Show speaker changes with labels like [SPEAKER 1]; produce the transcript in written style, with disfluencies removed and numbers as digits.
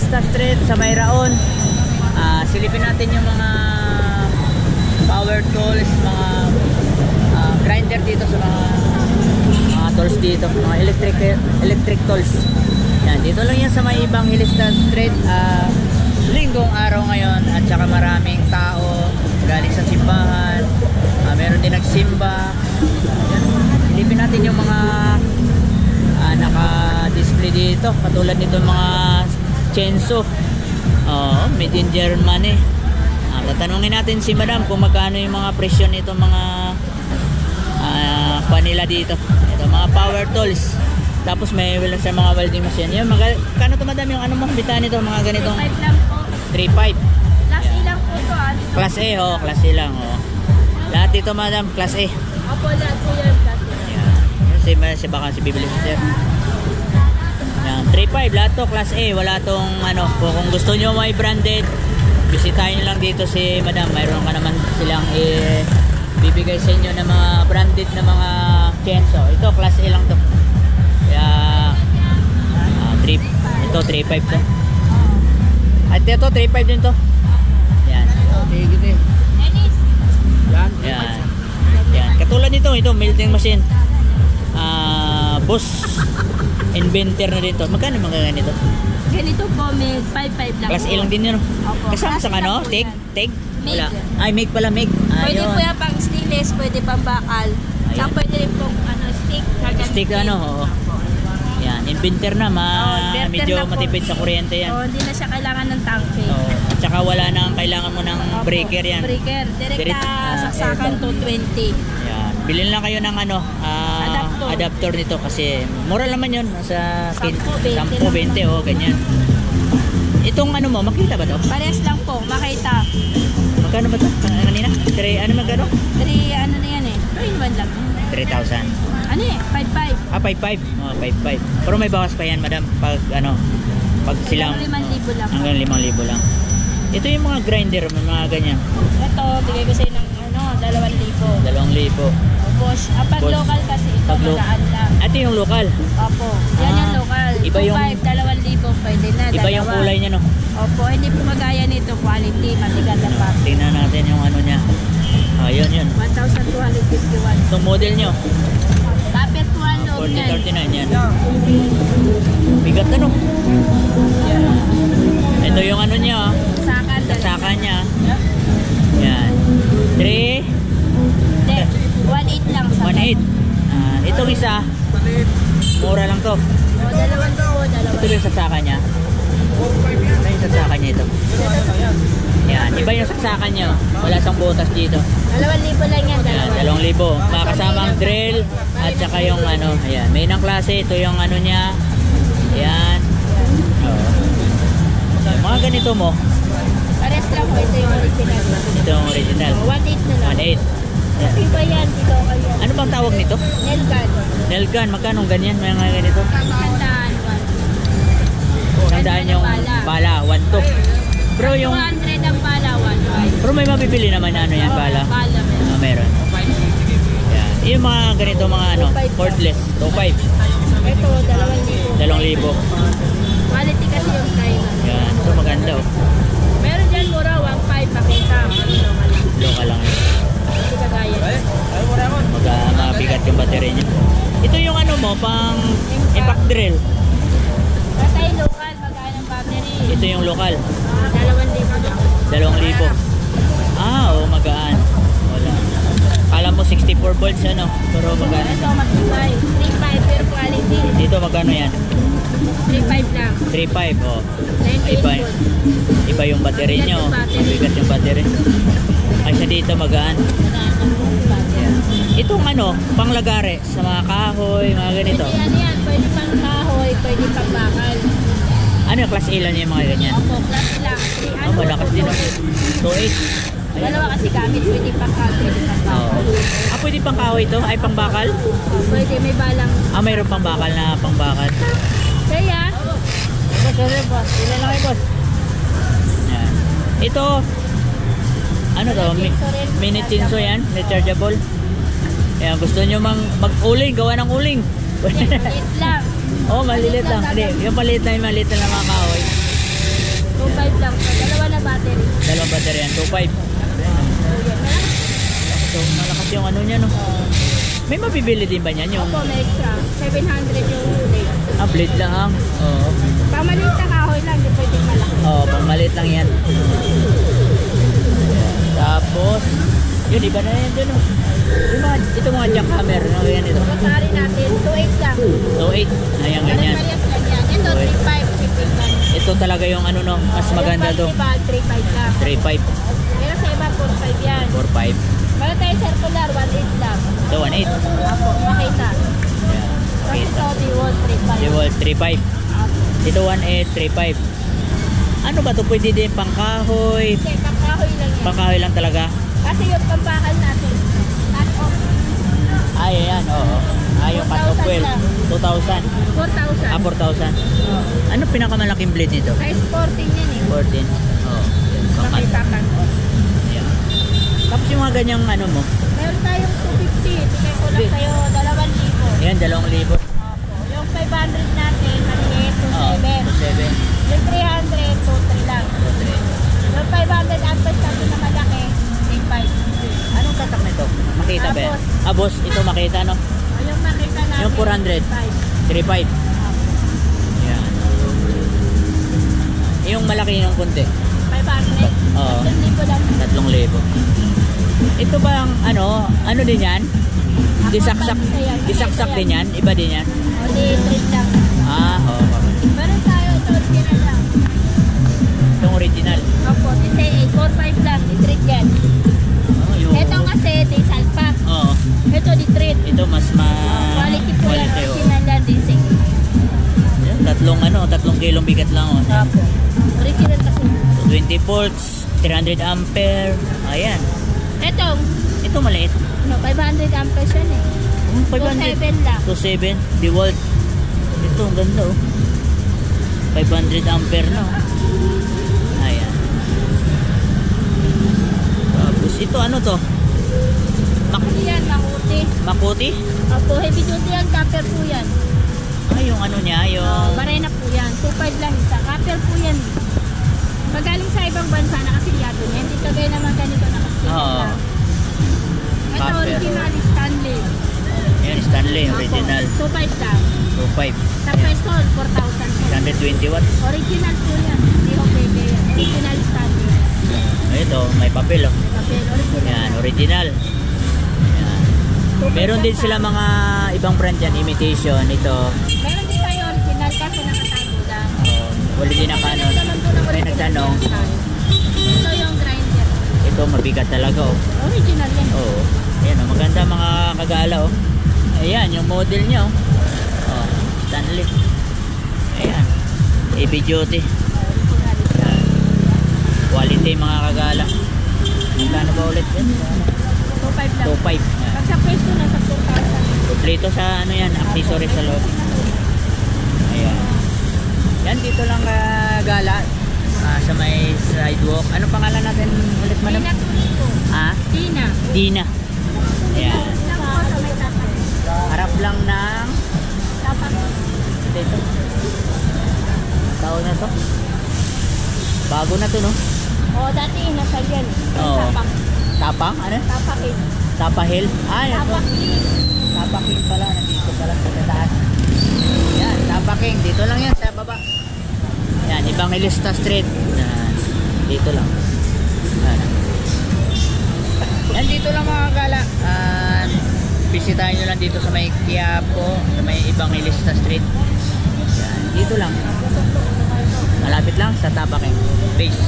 [SPEAKER 1] Hilista Street sa Mayraon. Silipin natin yung mga power tools, mga grinder dito sa mga tools dito, mga electric tools. Yan, dito lang yan sa may ibang Hilista Street. Linggong araw ngayon at saka maraming tao galing sa simbahan. Meron din nagsimba. Silipin natin yung mga naka-display dito, katulad nito mga chainsaw. Made in Germany. Tatanungin natin si madam kung magkano yung mga presyo nito mga panila dito. Ito mga power tools. Tapos may sa mga welding machine. Yung kano to madam yung ano mo bitan nito mga ganitong
[SPEAKER 2] 3.5 lang po.
[SPEAKER 1] 3.5.
[SPEAKER 2] Class A lang po to.
[SPEAKER 1] Class A, class A lang. Lahat dito madam, class A.
[SPEAKER 2] Opo, lahat po yan, class A.
[SPEAKER 1] Yan. Si baka si bibili si sir. Yan, 3.5 lahat to class A. Wala tong ano, kung gusto nyo may branded, bisitahin lang dito si madam. Mayroon ka naman silang bibigay sa inyo ng mga branded na mga chainsaw. Ito class A lang to. Kaya ito 3.5 to. At ito 3.5 din to. Yan. Sige. Yan. Yan. Katulad nito, ito melting machine. Boss inventor na dito. Magkano mga ganito?
[SPEAKER 2] Ganito po, may 5.5 lang.
[SPEAKER 1] Class A lang din yun.
[SPEAKER 2] Opo.
[SPEAKER 1] Kasama sa ano? Teg? Wala. Ay, make pala, make.
[SPEAKER 2] Pwede po yan pang stainless, pwede pang bakal. Saka pwede rin pong stick.
[SPEAKER 1] Stick ano, oo. Yan, inventor na, medyo matipid sa kuryente yan.
[SPEAKER 2] Hindi na siya kailangan ng tangke.
[SPEAKER 1] At saka wala nang kailangan mo ng breaker yan.
[SPEAKER 2] Breaker, direkta saksakan to 20.
[SPEAKER 1] Yan, bilhin lang kayo ng ano, adapter nito kasi mura naman yun. Sa 10-20 ganyan. Itong ano mo, makita ba to?
[SPEAKER 2] Parehas lang po, makita.
[SPEAKER 1] Magkano ba to? Kanina? 3, ano magkano?
[SPEAKER 2] 3, ano na yan 3-in-1 lang.
[SPEAKER 1] 3,000.
[SPEAKER 2] Ano 5.5.
[SPEAKER 1] 5.5. 5.5. Pero may bawas pa yan, madam. Pag ano, pag silang
[SPEAKER 2] 5,000 lang.
[SPEAKER 1] Hanggang 5,000 lang. Ito yung mga grinder, mga ganyan.
[SPEAKER 2] Ito, bigay ko sa'yo ng 2,000.
[SPEAKER 1] 2,000.
[SPEAKER 2] Pag local kasi ito, magaan lang.
[SPEAKER 1] Ito yung local?
[SPEAKER 2] Opo. Yan yung local.
[SPEAKER 1] Iba yung
[SPEAKER 2] 2,000 pwede na.
[SPEAKER 1] Iba yung kulay niya, no?
[SPEAKER 2] Opo, hindi po magaya nito. Quality, matigas na pa.
[SPEAKER 1] Tingnan natin yung ano niya. Yun.
[SPEAKER 2] 1,251.
[SPEAKER 1] Itong model nyo?
[SPEAKER 2] Kapit 1 loob yan.
[SPEAKER 1] 4039 yan. Bigat na, no? Ito yung ano niya, Sakan niya. Yan. 3?
[SPEAKER 2] 1.8 lang.
[SPEAKER 1] 1.8. Itong isa, mura lang to. Ito yung saksakan niya. Ano yung saksakan niya ito? Yan, iba yung saksakan niya. Wala sang butas dito.
[SPEAKER 2] 2,000 lang yan.
[SPEAKER 1] Yan, 2,000. Makakasamang drill at saka yung ano, ayan. May ng klase, ito yung ano niya. Ayan. Mga ganito mo.
[SPEAKER 2] Pares lang po, ito yung original.
[SPEAKER 1] Ito yung original.
[SPEAKER 2] 1.8 na lang.
[SPEAKER 1] 1.8.
[SPEAKER 2] Iba yan, ito kayo.
[SPEAKER 1] Ano bang tawag nito?
[SPEAKER 2] Nelgan.
[SPEAKER 1] Nelgan, magkano ganyan? May mga ganito?
[SPEAKER 2] 100.
[SPEAKER 1] 100 yung bala, 1.2. Pero yung
[SPEAKER 2] 200 ang bala, 1.5.
[SPEAKER 1] Pero may mabibili naman na ano yan, bala.
[SPEAKER 2] Bala meron.
[SPEAKER 1] Meron. Yan. Yung mga ganito mga ano, cordless, 2.5.
[SPEAKER 2] Ito, 2,000.
[SPEAKER 1] 2,000.
[SPEAKER 2] Quality kasi yung driver.
[SPEAKER 1] Yan, ito maganda oh.
[SPEAKER 2] Meron dyan mura, 1.5 makita.
[SPEAKER 1] Local lang yun.
[SPEAKER 2] Hindi kagaya.
[SPEAKER 1] Mabigat yung battery niya. Ito yung ano mo, pang impact drill.
[SPEAKER 2] Patay local, magaan ang battery.
[SPEAKER 1] Ito yung local.
[SPEAKER 2] 2,000 lang.
[SPEAKER 1] 2,000. Magaan. Wala. Kala mo 64 volts ano, pero magano.
[SPEAKER 2] Ito matibay. 3.5 per quality.
[SPEAKER 1] Dito magano yan?
[SPEAKER 2] 3.5 lang.
[SPEAKER 1] 3.5 oh.
[SPEAKER 2] 98 volts.
[SPEAKER 1] Iba yung battery nyo. Mabigat yung battery. Ay siya dito magaan. Yan. Itong ano, panglagare sa mga kahoy, mga ganito.
[SPEAKER 2] Pwede yan, pwede pang kahoy, pwede pang bakal.
[SPEAKER 1] Ano yung class A lang yung mga ganyan?
[SPEAKER 2] Opo, class lang.
[SPEAKER 1] Malakas din oh. 2.8.
[SPEAKER 2] Dalawa kasi gamit, pwede pang kahoy, pwede pang bakal.
[SPEAKER 1] Pwede pang kahoy to? Ay pang bakal?
[SPEAKER 2] Pwede, may balang.
[SPEAKER 1] Mayroon pang bakal na pang bakal.
[SPEAKER 2] Kaya?
[SPEAKER 1] Boss. Ilan lang kayo, boss? Yan. Ito, ano to? Mini chinso yan, rechargeable. Ayan, gusto nyo mag-uling, gawa ng uling.
[SPEAKER 2] Maliit lang.
[SPEAKER 1] Malilit lang. Hindi, yung maliit na mga kahoy. Commander yan, 2.5. So, malakas yung ano niya, no? May mabibili din ba niyan yung...
[SPEAKER 2] Opo, may extra. 700 yung blade.
[SPEAKER 1] Blade lang. Oo.
[SPEAKER 2] Pamaliit na kahoy lang, di pwedeng malaki.
[SPEAKER 1] Oo, pang maliit lang yan. Tapos, yun, iba na yan dun, no? Yung mga, ito mga jackhammer, no? Yan ito.
[SPEAKER 2] Matari natin, 2.8 lang.
[SPEAKER 1] 2.8. Ayan, ganyan.
[SPEAKER 2] Parehas ganyan. Ito, 3.5, shipping lang.
[SPEAKER 1] Ito talaga yung ano, no? Mas maganda to.
[SPEAKER 2] Yung pang iba, 3.5 lang.
[SPEAKER 1] 3.5.
[SPEAKER 2] Pero sa iba, 4.5 yan.
[SPEAKER 1] 4.5.
[SPEAKER 2] Meron tayo circular, 1.8 lang.
[SPEAKER 1] Ito, 1.8.
[SPEAKER 2] Apo, makita.
[SPEAKER 1] Ayan.
[SPEAKER 2] Tapos
[SPEAKER 1] Kita.
[SPEAKER 2] ito, D-Wall, 3.5.
[SPEAKER 1] Jewel, 3.5.
[SPEAKER 2] Apo.
[SPEAKER 1] Ito, 1.8, 3.5. Ano ba to? Pwede din pangkahoy.
[SPEAKER 2] Hindi, pangkahoy lang yan.
[SPEAKER 1] Pangkahoy lang talaga.
[SPEAKER 2] Kasi yung pampakal natin, cut off,
[SPEAKER 1] Ay, ayan, oo. Yung cut-off
[SPEAKER 2] 4,000
[SPEAKER 1] well.
[SPEAKER 2] lang.
[SPEAKER 1] 2,000.
[SPEAKER 2] 4,000.
[SPEAKER 1] 4,000. Ano pinakamalaking blade nito?
[SPEAKER 2] Size 14 yan eh.
[SPEAKER 1] 14. Oo.
[SPEAKER 2] Makita cut off.
[SPEAKER 1] Ayan. Tapos yung mga ganyang ano mo.
[SPEAKER 2] Meron tayong 250. Tingnan ko lang
[SPEAKER 1] Hindi.
[SPEAKER 2] sa'yo, 2,000.
[SPEAKER 1] Ayan, 2,000.
[SPEAKER 2] Opo. Yung 500 natin, maliit, 2,700.
[SPEAKER 1] 2,700.
[SPEAKER 2] Yung 300, 2,300 lang.
[SPEAKER 1] 2,300.
[SPEAKER 2] Yung 500 amperes natin na malaki, 3,500.
[SPEAKER 1] Anong tatak nito? Makita ba yan?
[SPEAKER 2] Boss.
[SPEAKER 1] Boss, ito makita, no?
[SPEAKER 2] O yung makita natin,
[SPEAKER 1] Yung 400. 3.5.
[SPEAKER 2] 5.
[SPEAKER 1] Ayan. Yung malaki yung konti.
[SPEAKER 2] 500.
[SPEAKER 1] Oo.
[SPEAKER 2] 3,000 lang.
[SPEAKER 1] 3,000. Ito ba ang ano din yan? Disaksak. Disaksak din yan? Iba din yan?
[SPEAKER 2] O di, treat lang.
[SPEAKER 1] Oo.
[SPEAKER 2] Meron tayo, ito, original lang.
[SPEAKER 1] Itong original.
[SPEAKER 2] Opo, di 4,500 lang, di treat yan.
[SPEAKER 1] Yung...
[SPEAKER 2] Ito kasi, di salpak.
[SPEAKER 1] Oo.
[SPEAKER 2] Ito, di treat.
[SPEAKER 1] Ito mas
[SPEAKER 2] Quality po yan,
[SPEAKER 1] quality, oh.
[SPEAKER 2] original yan, di sing.
[SPEAKER 1] Yan, 3 kilong bigat lang.
[SPEAKER 2] Opo. Original kasi.
[SPEAKER 1] 20 volts, 300 ampere. Ayan.
[SPEAKER 2] Ito,
[SPEAKER 1] Maliit.
[SPEAKER 2] no, 500 amperes yan eh.
[SPEAKER 1] 500.
[SPEAKER 2] 2,700 lang.
[SPEAKER 1] 2.7 DeWalt. Ito ang ganda, oh. 500 ampere na, oh. Ayan. Tapos ito ano to?
[SPEAKER 2] Ano yan, makuti.
[SPEAKER 1] Makuti?
[SPEAKER 2] Opo, heavy duty yan, copper po yan.
[SPEAKER 1] Yung ano niya, yung...
[SPEAKER 2] Barena po yan, 2,500 lang isa. Copper po yan. Magaling sa ibang bansa, nakasilyado niya. Hindi kagaya naman ganito nakasilyado
[SPEAKER 1] Oo.
[SPEAKER 2] lang. Ito,
[SPEAKER 1] Copper.
[SPEAKER 2] original, Stanley.
[SPEAKER 1] Ayan, Stanley, original.
[SPEAKER 2] 2,500 lang.
[SPEAKER 1] 2.5.
[SPEAKER 2] Sa pwesto, 4,000.
[SPEAKER 1] 120 watts.
[SPEAKER 2] Original po yan. Hindi ko pwede yan. Original Stanley.
[SPEAKER 1] Ito, may papel, oh.
[SPEAKER 2] Papel, original.
[SPEAKER 1] Ayan, original. Ayan.
[SPEAKER 2] 2,500
[SPEAKER 1] Meron din
[SPEAKER 2] lang.
[SPEAKER 1] sila mga ibang brand yan, imitation. Ito,
[SPEAKER 2] Meron din tayo original kasi nakatago lang.
[SPEAKER 1] wala din nakaano. May nagtanong.
[SPEAKER 2] Ito yung grinder.
[SPEAKER 1] Ito, mabigat talaga, oh.
[SPEAKER 2] Original yan.
[SPEAKER 1] Oo. Ayan, oh, maganda mga kagala, oh. Ayan, yung model niya, oh. Oh, Stanley. Ayan. Heavy duty.
[SPEAKER 2] Original.
[SPEAKER 1] Ayan. Quality mga kagala. Magkano ba ulit yan?
[SPEAKER 2] 2,500 lang.
[SPEAKER 1] 2.5. Ayan.
[SPEAKER 2] Pag sa pwesto na sa 2,000.
[SPEAKER 1] Kompleto sa ano yan, accessories sa loob. Ayan. Yan, dito lang kagala. Sa may sidewalk. Ano pangalan natin ulit, madam?
[SPEAKER 2] Dina Tulipo. Dina.
[SPEAKER 1] Dina. Ayan.
[SPEAKER 2] Lang po sa may tatak.
[SPEAKER 1] Harap lang ng
[SPEAKER 2] Tapak.
[SPEAKER 1] dito. Taon na to. Bago na to, no?
[SPEAKER 2] O, dati nasa yan.
[SPEAKER 1] Oo.
[SPEAKER 2] Tapak.
[SPEAKER 1] Tapang? Ano?
[SPEAKER 2] Tapakin.
[SPEAKER 1] Tapahil? Ito.
[SPEAKER 2] Tapakin.
[SPEAKER 1] Tapaking pala. Nandito pala sa taas. Yan, Tapaking. Dito lang yan sa baba. Yan, Evangelista Street. Yan. Dito lang. Yan. Yan, dito lang mga gala. Bisitahin nyo lang dito sa may Quiapo, sa may Evangelista Street. Yan, dito lang. Malapit lang sa Tapaking. Base.